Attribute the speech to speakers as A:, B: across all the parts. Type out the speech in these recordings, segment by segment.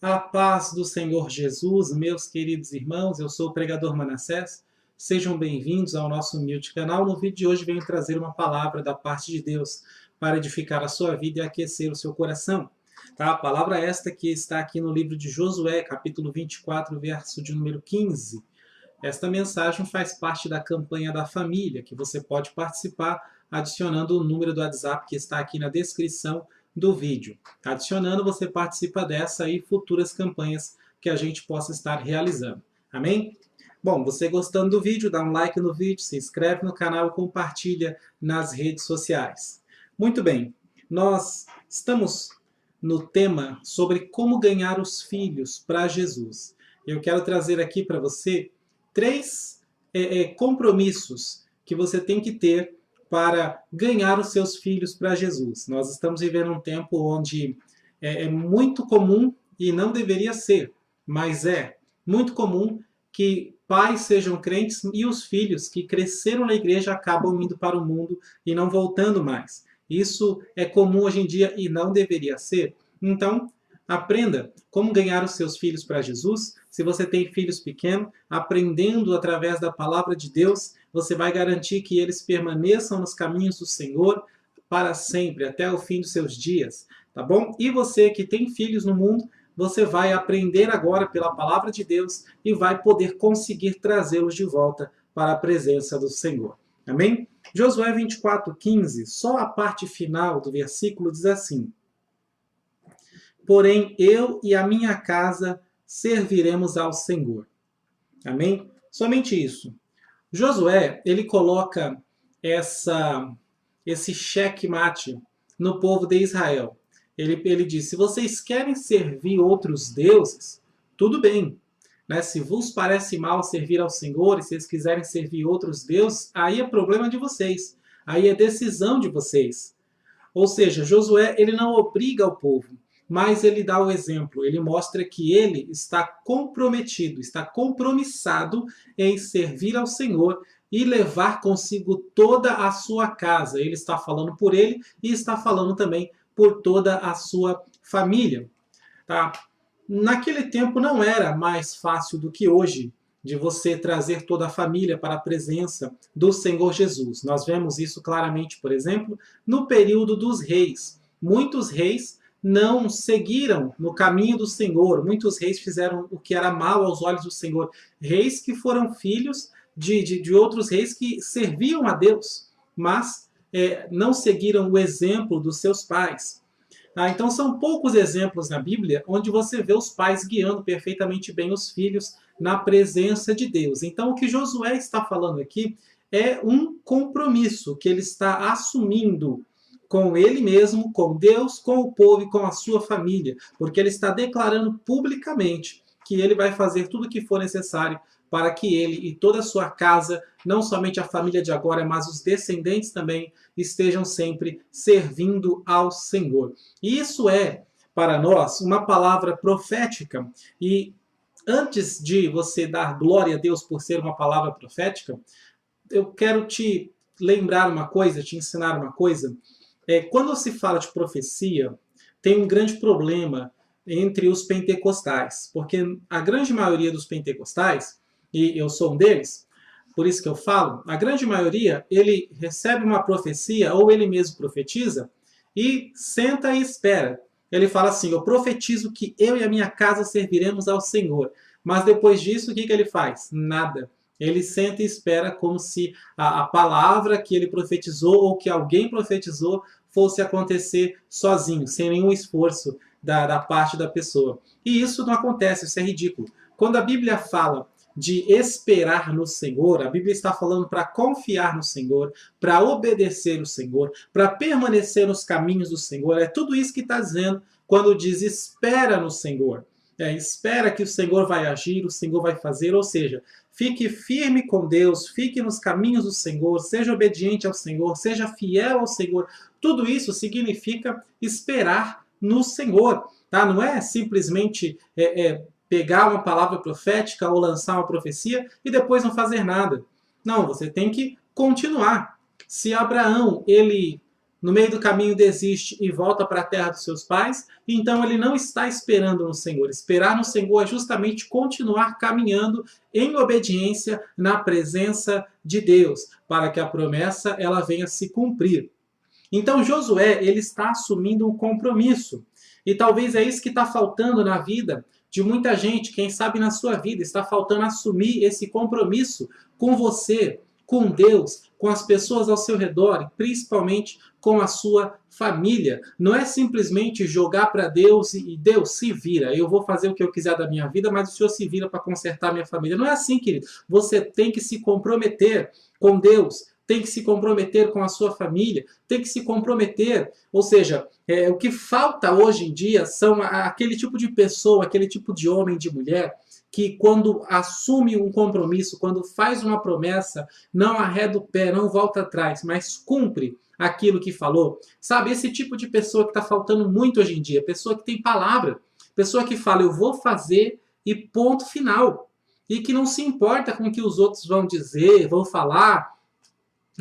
A: A paz do Senhor Jesus, meus queridos irmãos, eu sou o pregador Manassés. Sejam bem-vindos ao nosso humilde canal. No vídeo de hoje venho trazer uma palavra da parte de Deus para edificar a sua vida e aquecer o seu coração. Tá? A palavra esta que está aqui no livro de Josué, capítulo 24, verso de número 15. Esta mensagem faz parte da campanha da família, que você pode participar adicionando o número do WhatsApp que está aqui na descrição do vídeo. Adicionando, você participa dessa e futuras campanhas que a gente possa estar realizando. Amém? Bom, você gostando do vídeo, dá um like no vídeo, se inscreve no canal e compartilha nas redes sociais. Muito bem, nós estamos no tema sobre como ganhar os filhos para Jesus. Eu quero trazer aqui para você três compromissos que você tem que ter para ganhar os seus filhos para Jesus. Nós estamos vivendo um tempo onde é muito comum, e não deveria ser, mas é muito comum que pais sejam crentes e os filhos que cresceram na igreja acabam indo para o mundo e não voltando mais. Isso é comum hoje em dia e não deveria ser. Então, aprenda como ganhar os seus filhos para Jesus. Se você tem filhos pequenos, aprendendo através da palavra de Deus, você vai garantir que eles permaneçam nos caminhos do Senhor para sempre, até o fim dos seus dias, tá bom? E você que tem filhos no mundo, você vai aprender agora pela palavra de Deus e vai poder conseguir trazê-los de volta para a presença do Senhor. Amém? Josué 24:15, só a parte final do versículo diz assim: porém, eu e a minha casa serviremos ao Senhor. Amém? Somente isso. Josué, ele coloca esse checkmate no povo de Israel. Ele diz, se vocês querem servir outros deuses, tudo bem. Né? Se vos parece mal servir ao Senhor, e se vocês quiserem servir outros deuses, aí é problema de vocês. Aí é decisão de vocês. Ou seja, Josué, ele não obriga o povo, mas ele dá o exemplo, ele mostra que ele está comprometido, está compromissado em servir ao Senhor e levar consigo toda a sua casa. Ele está falando por ele e está falando também por toda a sua família. Tá? Naquele tempo não era mais fácil do que hoje de você trazer toda a família para a presença do Senhor Jesus. Nós vemos isso claramente, por exemplo, no período dos reis. Muitos reis não seguiram no caminho do Senhor. Muitos reis fizeram o que era mal aos olhos do Senhor. Reis que foram filhos de outros reis que serviam a Deus, mas não seguiram o exemplo dos seus pais. Então são poucos exemplos na Bíblia onde você vê os pais guiando perfeitamente bem os filhos na presença de Deus. Então o que Josué está falando aqui é um compromisso que ele está assumindo com ele mesmo, com Deus, com o povo e com a sua família, porque ele está declarando publicamente que ele vai fazer tudo o que for necessário para que ele e toda a sua casa, não somente a família de agora, mas os descendentes também, estejam sempre servindo ao Senhor. E isso é, para nós, uma palavra profética. E antes de você dar glória a Deus por ser uma palavra profética, eu quero te lembrar uma coisa, te ensinar uma coisa. Quando se fala de profecia, tem um grande problema entre os pentecostais, porque a grande maioria dos pentecostais, e eu sou um deles, por isso que eu falo, a grande maioria, ele recebe uma profecia, ou ele mesmo profetiza, e senta e espera. Ele fala assim, eu profetizo que eu e a minha casa serviremos ao Senhor. Mas depois disso, o que ele faz? Nada. Ele senta e espera como se a palavra que ele profetizou ou que alguém profetizou fosse acontecer sozinho, sem nenhum esforço da parte da pessoa. E isso não acontece, isso é ridículo. Quando a Bíblia fala de esperar no Senhor, a Bíblia está falando para confiar no Senhor, para obedecer o Senhor, para permanecer nos caminhos do Senhor. É tudo isso que está dizendo quando diz espera no Senhor. Espera que o Senhor vai agir, o Senhor vai fazer, ou seja, fique firme com Deus, fique nos caminhos do Senhor, seja obediente ao Senhor, seja fiel ao Senhor. Tudo isso significa esperar no Senhor. Tá? Não é simplesmente pegar uma palavra profética ou lançar uma profecia e depois não fazer nada. Não, você tem que continuar. Se Abraão, ele no meio do caminho desiste e volta para a terra dos seus pais, então ele não está esperando no Senhor. Esperar no Senhor é justamente continuar caminhando em obediência na presença de Deus, para que a promessa ela venha se cumprir. Então Josué ele está assumindo um compromisso. E talvez é isso que está faltando na vida de muita gente, quem sabe na sua vida, está faltando assumir esse compromisso com você, com Deus, com as pessoas ao seu redor, principalmente com a sua família. Não é simplesmente jogar para Deus e Deus se vira. Eu vou fazer o que eu quiser da minha vida, mas o Senhor se vira para consertar a minha família. Não é assim, querido. Você tem que se comprometer com Deus, tem que se comprometer com a sua família, tem que se comprometer. Ou seja, o que falta hoje em dia são aquele tipo de pessoa, aquele tipo de homem, de mulher, que quando assume um compromisso, quando faz uma promessa, não arreda o pé, não volta atrás, mas cumpre aquilo que falou. Sabe, esse tipo de pessoa que está faltando muito hoje em dia, pessoa que tem palavra, pessoa que fala, eu vou fazer e ponto final. E que não se importa com o que os outros vão dizer, vão falar.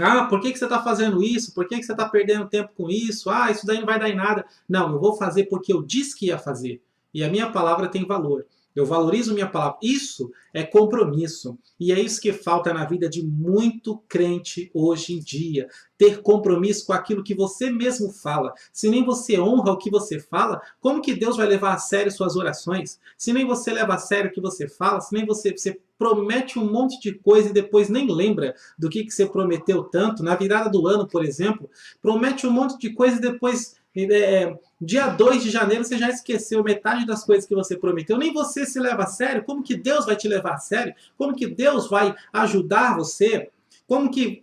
A: Ah, por que você está fazendo isso? Por que você está perdendo tempo com isso? Ah, isso daí não vai dar em nada. Não, eu vou fazer porque eu disse que ia fazer. E a minha palavra tem valor. Eu valorizo minha palavra. Isso é compromisso. E é isso que falta na vida de muito crente hoje em dia. Ter compromisso com aquilo que você mesmo fala. Se nem você honra o que você fala, como que Deus vai levar a sério suas orações? Se nem você leva a sério o que você fala, se nem você promete um monte de coisa e depois nem lembra do que você prometeu tanto. Na virada do ano, por exemplo, promete um monte de coisa e depois... dia 2 de janeiro você já esqueceu metade das coisas que você prometeu, nem você se leva a sério. Como que Deus vai te levar a sério? Como que Deus vai ajudar você? Como que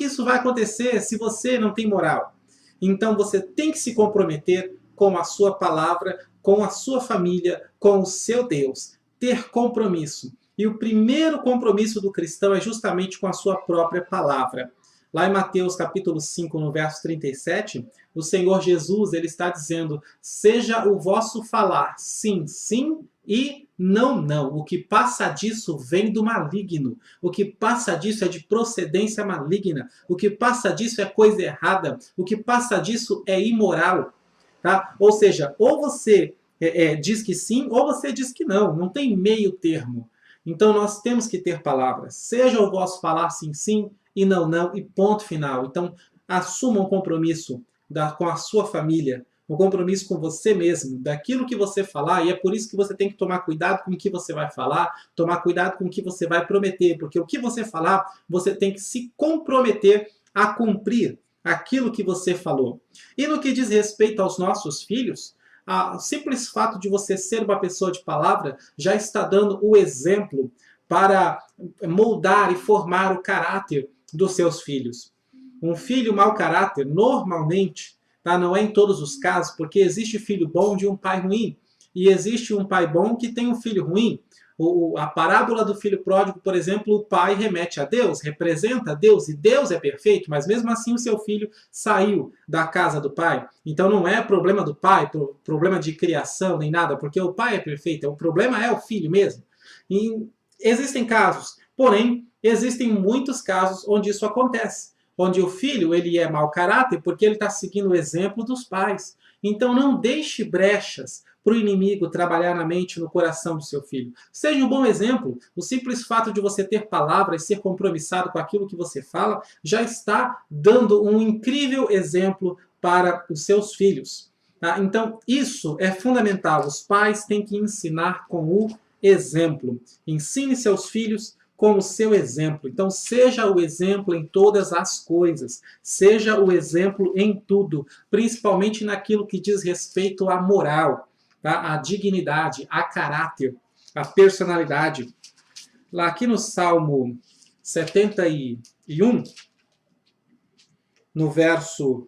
A: isso vai acontecer se você não tem moral? Então você tem que se comprometer com a sua palavra, com a sua família, com o seu Deus. Ter compromisso. E o primeiro compromisso do cristão é justamente com a sua própria palavra. Lá em Mateus capítulo 5, no verso 37, o Senhor Jesus ele está dizendo, seja o vosso falar sim, sim e não, não. O que passa disso vem do maligno. O que passa disso é de procedência maligna. O que passa disso é coisa errada. O que passa disso é imoral. Tá? Ou seja, ou você diz que sim, ou você diz que não. Não tem meio termo. Então nós temos que ter palavras. Seja o vosso falar sim, sim, e não, não, e ponto final. Então, assuma um compromisso com a sua família, um compromisso com você mesmo, daquilo que você falar, e é por isso que você tem que tomar cuidado com o que você vai falar, tomar cuidado com o que você vai prometer, porque o que você falar, você tem que se comprometer a cumprir aquilo que você falou. E no que diz respeito aos nossos filhos, o simples fato de você ser uma pessoa de palavra já está dando o exemplo para moldar e formar o caráter dos seus filhos. Um filho mau caráter, normalmente, tá? Não é em todos os casos, porque existe filho bom de um pai ruim, e existe um pai bom que tem um filho ruim. A parábola do filho pródigo, por exemplo, o pai remete a Deus, representa Deus, e Deus é perfeito, mas mesmo assim o seu filho saiu da casa do pai. Então não é problema do pai, problema de criação, nem nada, porque o pai é perfeito, o problema é o filho mesmo. E existem casos, porém, existem muitos casos onde isso acontece, onde o filho ele é mau caráter porque ele está seguindo o exemplo dos pais. Então não deixe brechas para o inimigo trabalhar na mente e no coração do seu filho. Seja um bom exemplo. O simples fato de você ter palavras e ser compromissado com aquilo que você fala já está dando um incrível exemplo para os seus filhos. Tá? Então isso é fundamental. Os pais têm que ensinar com o exemplo. Ensine seus filhos com o seu exemplo. Então, seja o exemplo em todas as coisas. Seja o exemplo em tudo, principalmente naquilo que diz respeito à moral, tá? À dignidade, a caráter, a personalidade. Lá aqui no Salmo 71, no verso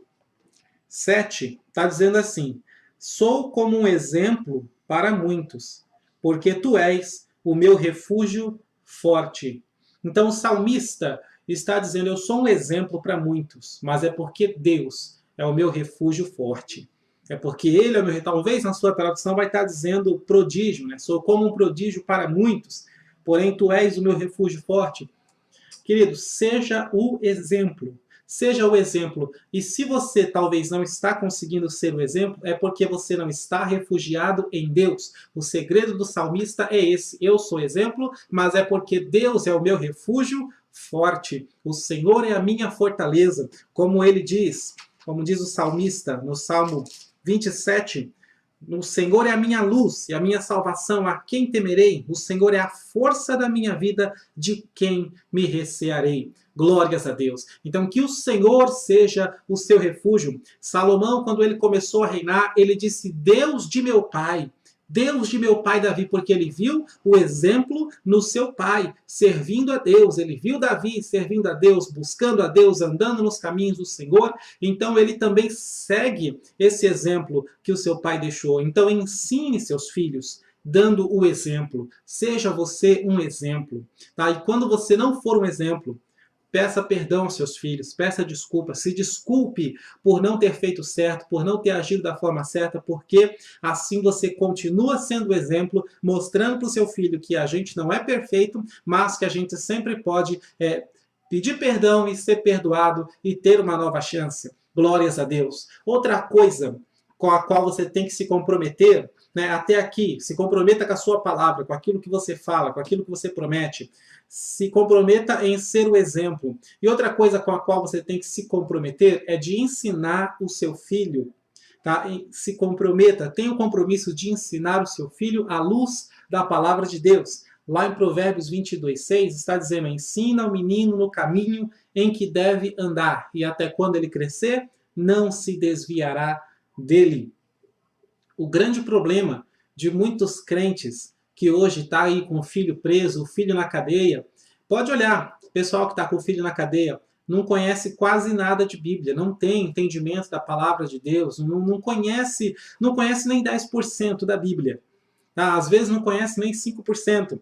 A: 7, está dizendo assim, sou como um exemplo para muitos, porque tu és o meu refúgio forte. Então o salmista está dizendo, eu sou um exemplo para muitos, mas é porque Deus é o meu refúgio forte. É porque Ele é o meu... Talvez na sua tradução vai estar dizendo prodígio, né? Sou como um prodígio para muitos, porém tu és o meu refúgio forte. Querido, seja o exemplo. Seja o exemplo. E se você talvez não está conseguindo ser o exemplo, é porque você não está refugiado em Deus. O segredo do salmista é esse. Eu sou exemplo, mas é porque Deus é o meu refúgio forte. O Senhor é a minha fortaleza. Como ele diz, como diz o salmista no Salmo 27, o Senhor é a minha luz e a minha salvação, a quem temerei? O Senhor é a força da minha vida, de quem me recearei? Glórias a Deus. Então, que o Senhor seja o seu refúgio. Salomão, quando ele começou a reinar, ele disse, Deus de meu pai, Deus de meu pai Davi, porque ele viu o exemplo no seu pai, servindo a Deus. Ele viu Davi servindo a Deus, buscando a Deus, andando nos caminhos do Senhor. Então ele também segue esse exemplo que o seu pai deixou. Então ensine seus filhos, dando o exemplo. Seja você um exemplo. Tá? E quando você não for um exemplo, peça perdão aos seus filhos, peça desculpa, se desculpe por não ter feito certo, por não ter agido da forma certa, porque assim você continua sendo exemplo, mostrando para o seu filho que a gente não é perfeito, mas que a gente sempre pode pedir perdão e ser perdoado e ter uma nova chance. Glórias a Deus. Outra coisa com a qual você tem que se comprometer, né, até aqui, se comprometa com a sua palavra, com aquilo que você fala, com aquilo que você promete. Se comprometa em ser o exemplo. E outra coisa com a qual você tem que se comprometer é de ensinar o seu filho. Tá? Se comprometa, tenha o compromisso de ensinar o seu filho à luz da palavra de Deus. Lá em Provérbios 22:6 está dizendo, ensina o menino no caminho em que deve andar, e até quando ele crescer, não se desviará dele. O grande problema de muitos crentes que hoje está aí com o filho preso, o filho na cadeia, pode olhar, o pessoal que está com o filho na cadeia não conhece quase nada de Bíblia, não tem entendimento da palavra de Deus, não conhece nem 10% da Bíblia. Tá? Às vezes não conhece nem 5%.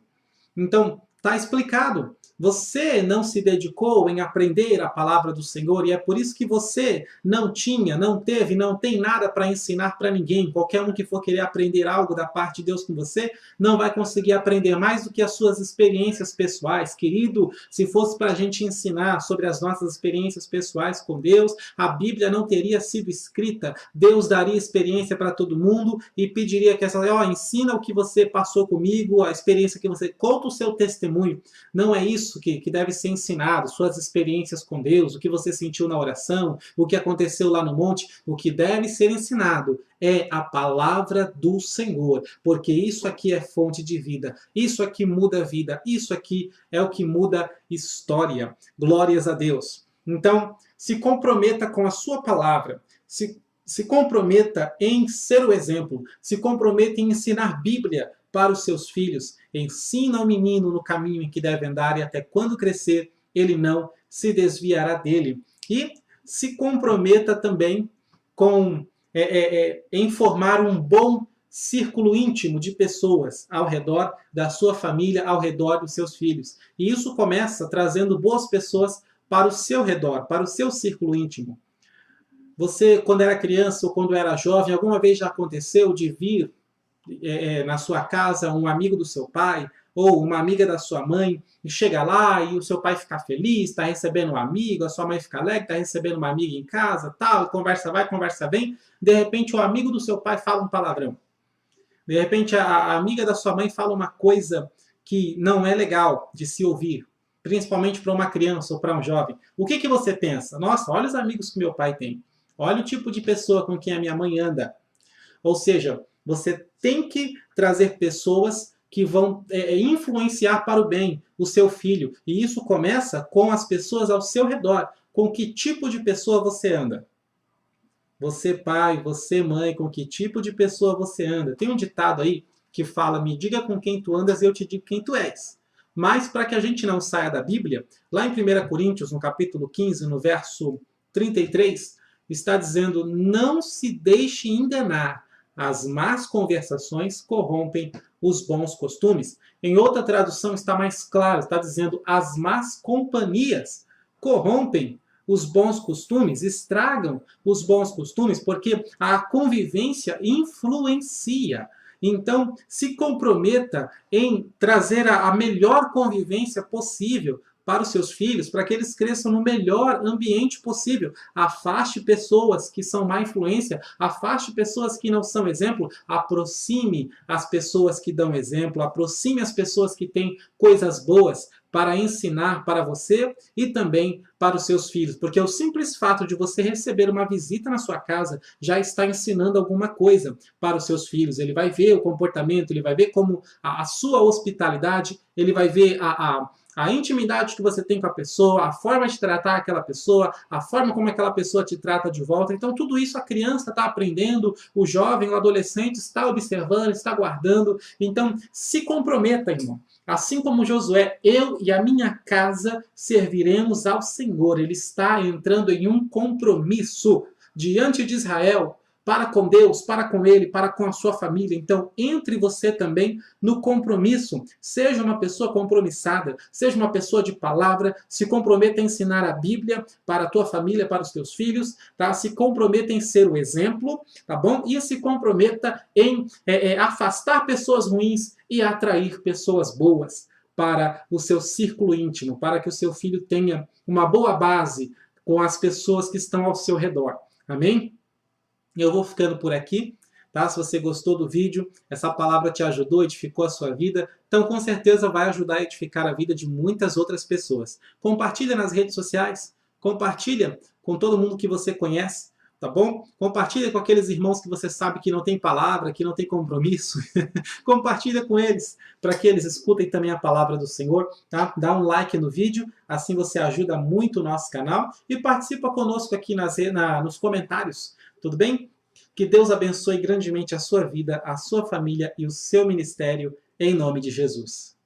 A: Então, está explicado. Você não se dedicou em aprender a palavra do Senhor e é por isso que você não tem nada para ensinar para ninguém. Qualquer um que for querer aprender algo da parte de Deus com você, não vai conseguir aprender mais do que as suas experiências pessoais. Querido, se fosse para a gente ensinar sobre as nossas experiências pessoais com Deus, a Bíblia não teria sido escrita. Deus daria experiência para todo mundo e pediria que ensina o que você passou comigo, a experiência que você... Conta o seu testemunho. Não é isso que deve ser ensinado, suas experiências com Deus, o que você sentiu na oração, o que aconteceu lá no monte. O que deve ser ensinado é a palavra do Senhor, porque isso aqui é fonte de vida, isso aqui muda a vida, isso aqui é o que muda história. Glórias a Deus. Então, se comprometa com a sua palavra, se comprometa em ser o exemplo, se comprometa em ensinar Bíblia para os seus filhos. Ensina o menino no caminho em que deve andar e até quando crescer, ele não se desviará dele. E se comprometa também em formar um bom círculo íntimo de pessoas ao redor da sua família, ao redor dos seus filhos. E isso começa trazendo boas pessoas para o seu redor, para o seu círculo íntimo. Você, quando era criança ou quando era jovem, alguma vez já aconteceu de vir na sua casa um amigo do seu pai ou uma amiga da sua mãe e chega lá e o seu pai fica feliz, está recebendo um amigo, a sua mãe fica alegre, está recebendo uma amiga em casa, tal, conversa vai, conversa vem, de repente o amigo do seu pai fala um palavrão. De repente a amiga da sua mãe fala uma coisa que não é legal de se ouvir, principalmente para uma criança ou para um jovem. O que você pensa? Nossa, olha os amigos que meu pai tem. Olha o tipo de pessoa com quem a minha mãe anda. Ou seja, você tem que trazer pessoas que vão influenciar para o bem o seu filho. E isso começa com as pessoas ao seu redor. Com que tipo de pessoa você anda? Você pai, você mãe, com que tipo de pessoa você anda? Tem um ditado aí que fala, me diga com quem tu andas e eu te digo quem tu és. Mas para que a gente não saia da Bíblia, lá em 1 Coríntios, no capítulo 15, no verso 33, está dizendo, não se deixe enganar. As más conversações corrompem os bons costumes. Em outra tradução está mais claro, está dizendo as más companhias corrompem os bons costumes, estragam os bons costumes, porque a convivência influencia. Então, se comprometa em trazer a melhor convivência possível para os seus filhos, para que eles cresçam no melhor ambiente possível. Afaste pessoas que são má influência, afaste pessoas que não são exemplo, aproxime as pessoas que dão exemplo, aproxime as pessoas que têm coisas boas para ensinar para você e também para os seus filhos, porque o simples fato de você receber uma visita na sua casa já está ensinando alguma coisa para os seus filhos. Ele vai ver o comportamento, ele vai ver como a sua hospitalidade, ele vai ver a intimidade que você tem com a pessoa, a forma de tratar aquela pessoa, a forma como aquela pessoa te trata de volta. Então, tudo isso a criança está aprendendo, o jovem, o adolescente está observando, está guardando. Então, se comprometa, irmão. Assim como Josué, eu e a minha casa serviremos ao Senhor. Ele está entrando em um compromisso diante de Israel, para com Deus, para com ele, para com a sua família. Então, entre você também no compromisso. Seja uma pessoa compromissada, seja uma pessoa de palavra, se comprometa a ensinar a Bíblia para a tua família, para os teus filhos, tá? Se comprometa em ser o exemplo, tá bom? E se comprometa em afastar pessoas ruins e atrair pessoas boas para o seu círculo íntimo, para que o seu filho tenha uma boa base com as pessoas que estão ao seu redor. Amém? Eu vou ficando por aqui, tá? Se você gostou do vídeo, essa palavra te ajudou, edificou a sua vida, então com certeza vai ajudar a edificar a vida de muitas outras pessoas. Compartilha nas redes sociais, compartilha com todo mundo que você conhece, tá bom? Compartilha com aqueles irmãos que você sabe que não tem palavra, que não tem compromisso. Compartilha com eles, para que eles escutem também a palavra do Senhor, tá? Dá um like no vídeo, assim você ajuda muito o nosso canal e participa conosco aqui nos comentários. Tudo bem? Que Deus abençoe grandemente a sua vida, a sua família e o seu ministério, em nome de Jesus.